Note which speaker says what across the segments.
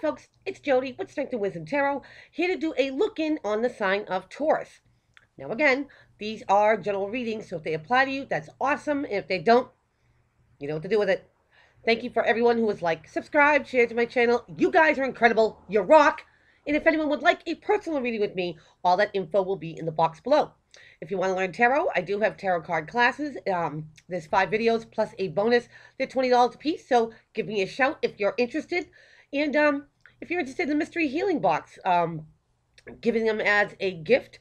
Speaker 1: folks, it's Jody with Strength and Wisdom Tarot, here to do a look-in on the sign of Taurus. Now again, these are general readings, so if they apply to you, that's awesome. If they don't, you know what to do with it. Thank you for everyone who has liked, subscribed, shared to my channel. You guys are incredible. You rock. And if anyone would like a personal reading with me, all that info will be in the box below. If you want to learn tarot, I do have tarot card classes. There's 5 videos plus a bonus. They're $20 a piece, so give me a shout if you're interested. And if you're interested in the mystery healing box, giving them as a gift,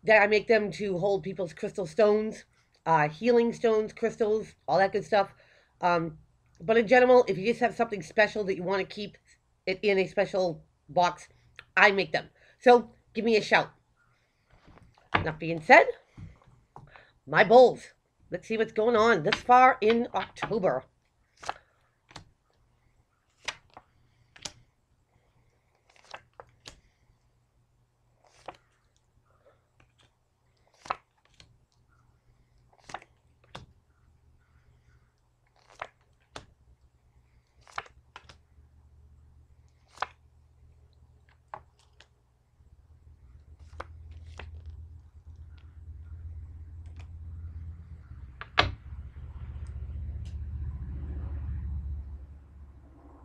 Speaker 1: that I make them to hold people's crystal stones, healing stones, crystals, all that good stuff. But in general, if you just have something special that you want to keep it in a special box, I make them. So give me a shout. That being said, my bulls. Let's see what's going on this far in October.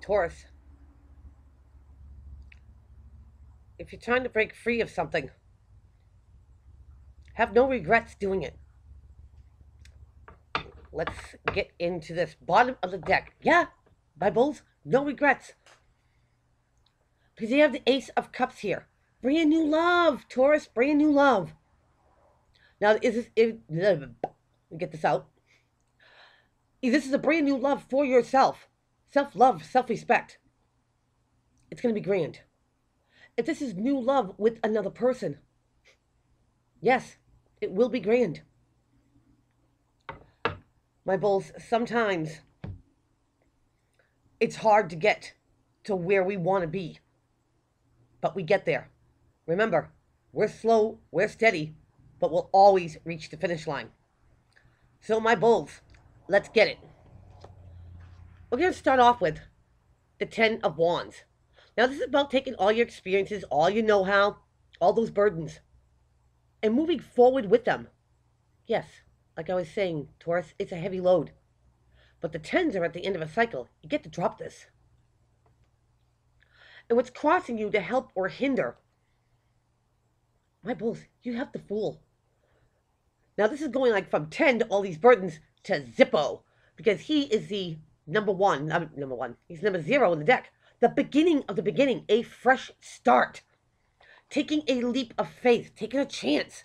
Speaker 1: Taurus, if you're trying to break free of something, have no regrets doing it. Let's get into this bottom of the deck. Yeah, my bulls, no regrets. Because you have the Ace of Cups here. Brand new love, Taurus, brand new love. Now, let me get this out. This is a brand new love for yourself. Self-love, self-respect. It's going to be grand. If this is new love with another person, yes, it will be grand. My bulls, sometimes it's hard to get to where we want to be, but we get there. Remember, we're slow, we're steady, but we'll always reach the finish line. So my bulls, let's get it. We're going to start off with the 10 of Wands. Now, this is about taking all your experiences, all your know-how, all those burdens, and moving forward with them. Yes, like I was saying, Taurus, it's a heavy load. But the 10s are at the end of a cycle. You get to drop this. And what's crossing you to help or hinder? My bulls, you have the Fool. Now, this is going like from 10 to all these burdens to Zippo, because he is the number one, he's number 0 in the deck. The beginning of the beginning, a fresh start. Taking a leap of faith, taking a chance.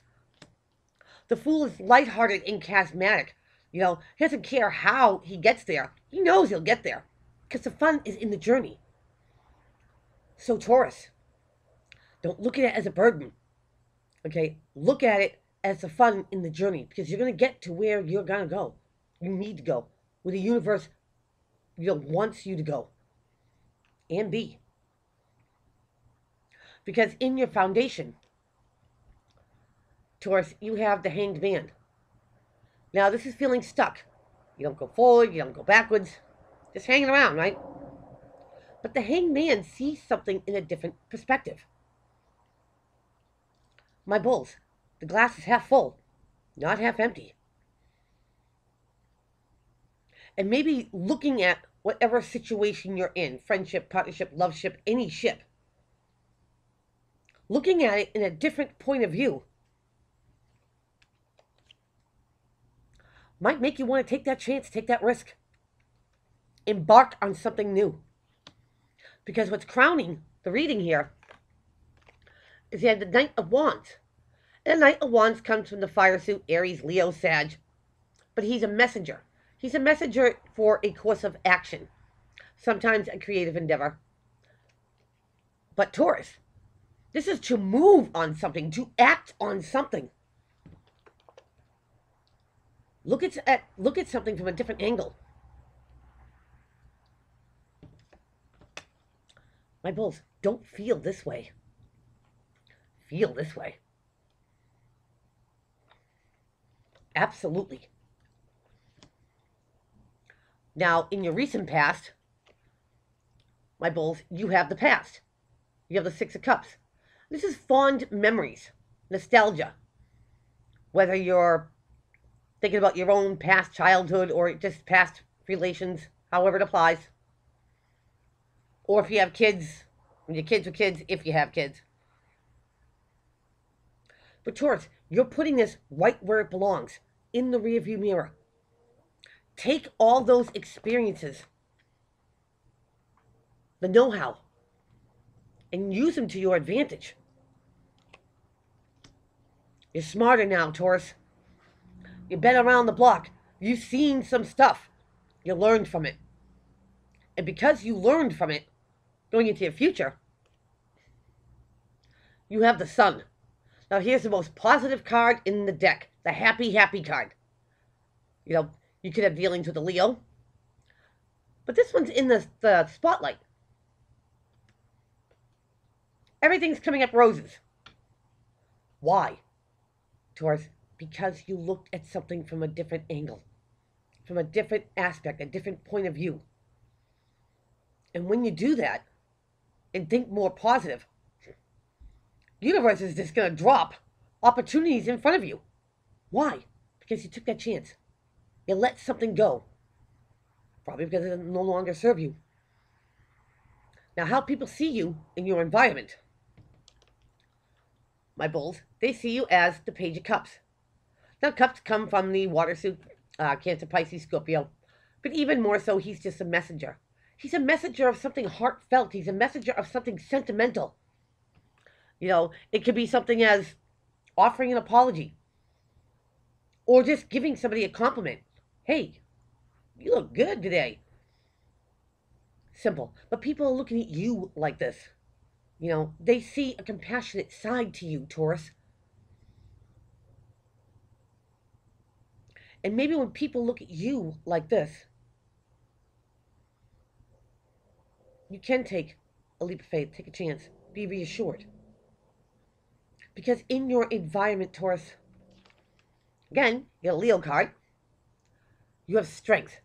Speaker 1: The Fool is lighthearted and charismatic. You know, he doesn't care how he gets there. He knows he'll get there, because the fun is in the journey. So Taurus, don't look at it as a burden. Okay, look at it as the fun in the journey, because you're going to get to where you're going to go. You need to go where the universe wants you to go and be. Because in your foundation, Taurus, you have the Hanged Man. Now, this is feeling stuck. You don't go forward, you don't go backwards, just hanging around, right? But the Hanged Man sees something in a different perspective. My bulls, the glass is half full, not half empty. And maybe looking at whatever situation you're in, friendship, partnership, love ship, any ship, looking at it in a different point of view might make you want to take that chance, take that risk. Embark on something new. Because what's crowning the reading here is you have the Knight of Wands. And the Knight of Wands comes from the fire suit, Aries, Leo, Sag. But he's a messenger. He's a messenger for a course of action. Sometimes a creative endeavor. But Taurus, this is to move on something, to act on something. Look at something from a different angle. My bulls, don't feel this way. Feel this way. Absolutely. Now, in your recent past, my bulls, you have the past. You have the Six of Cups. This is fond memories, nostalgia. Whether you're thinking about your own past childhood or just past relations, however it applies. Or if you have kids, when your kids are kids, if you have kids. But Taurus, you're putting this right where it belongs, in the rearview mirror. Take all those experiences, the know-how, and use them to your advantage. You're smarter now, Taurus. You've been around the block. You've seen some stuff. You learned from it. And because you learned from it, going into your future, you have the Sun. Now here's the most positive card in the deck, the happy, happy card. You know, you could have dealings with a Leo, but this one's in the spotlight. Everything's coming up roses. Why, Taurus? Because you looked at something from a different angle, from a different aspect, a different point of view. And when you do that and think more positive, the universe is just going to drop opportunities in front of you. Why? Because you took that chance. You let something go. Probably because it no longer serve you. Now, how people see you in your environment, my bulls, they see you as the Page of Cups. Now, cups come from the water suit, Cancer, Pisces, Scorpio. But even more so, he's just a messenger. He's a messenger of something heartfelt. He's a messenger of something sentimental. You know, it could be something as offering an apology. Or just giving somebody a compliment. Hey, you look good today. Simple. But people are looking at you like this. You know, they see a compassionate side to you, Taurus. And maybe when people look at you like this, you can take a leap of faith, take a chance, be reassured. Because in your environment, Taurus, again, you got a Leo card, you have strength.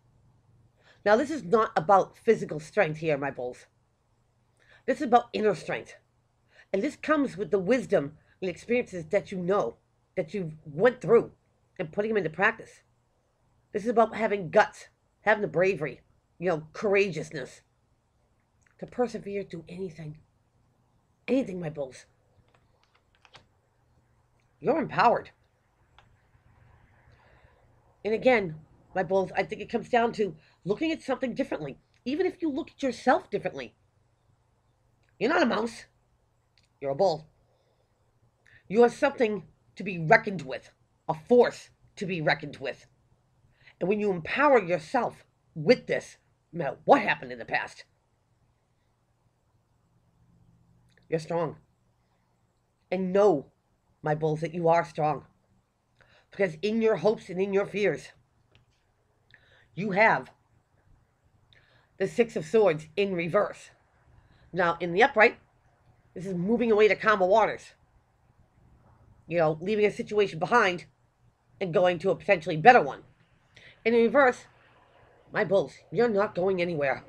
Speaker 1: Now, this is not about physical strength here, my bulls. This is about inner strength. And this comes with the wisdom and experiences that you know, that you went through, and putting them into practice. This is about having guts, having the bravery, you know, courageousness to persevere through anything. Anything, my bulls. You're empowered. And again, my bulls, I think it comes down to looking at something differently. Even if you look at yourself differently. You're not a mouse. You're a bull. You are something to be reckoned with. A force to be reckoned with. And when you empower yourself with this, no matter what happened in the past, you're strong. And know, my bulls, that you are strong. Because in your hopes and in your fears, you have the Six of Swords in reverse. Now, in the upright, this is moving away to calmer waters. You know, leaving a situation behind and going to a potentially better one. And in reverse, my bulls, you're not going anywhere.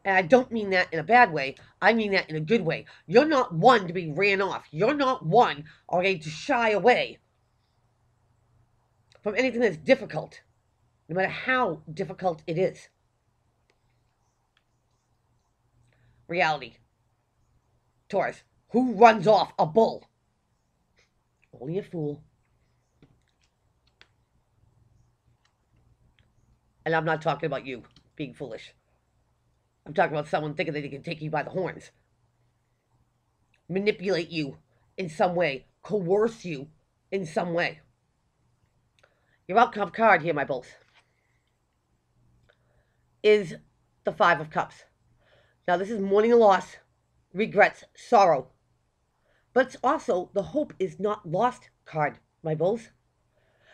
Speaker 1: And I don't mean that in a bad way. I mean that in a good way. You're not one to be ran off. You're not one, okay, to shy away from anything that's difficult, no matter how difficult it is. Reality. Taurus, who runs off a bull? Only a fool. And I'm not talking about you being foolish. I'm talking about someone thinking that they can take you by the horns, manipulate you in some way, coerce you in some way. Your outcome card here, my bulls, is the Five of Cups. Now, this is mourning a loss, regrets, sorrow. But it's also the hope is not lost card, my bulls.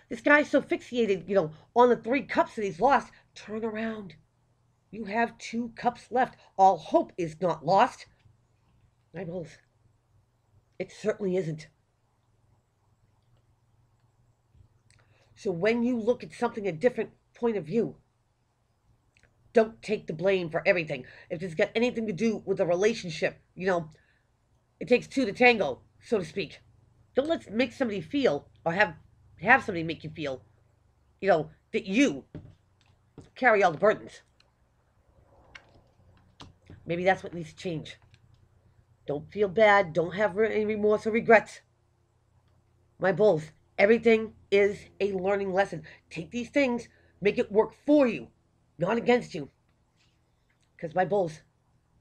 Speaker 1: This guy's so fixated, you know, on the 3 cups that he's lost. Turn around. You have 2 cups left. All hope is not lost. My bulls, it certainly isn't. So when you look at something a different point of view, Don't take the blame for everything. If it's got anything to do with a relationship, it takes two to tango, so to speak. Don't let's make somebody feel or have somebody make you feel, that you carry all the burdens. Maybe that's what needs to change. Don't feel bad. Don't have any remorse or regrets. My bulls, everything is a learning lesson. Take these things, make it work for you, not against you. Because my bulls,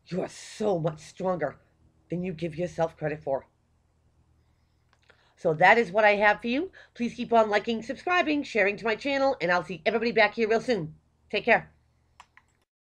Speaker 1: you are so much stronger than you give yourself credit for. So that is what I have for you. Please keep on liking, subscribing, sharing to my channel, and I'll see everybody back here real soon. Take care.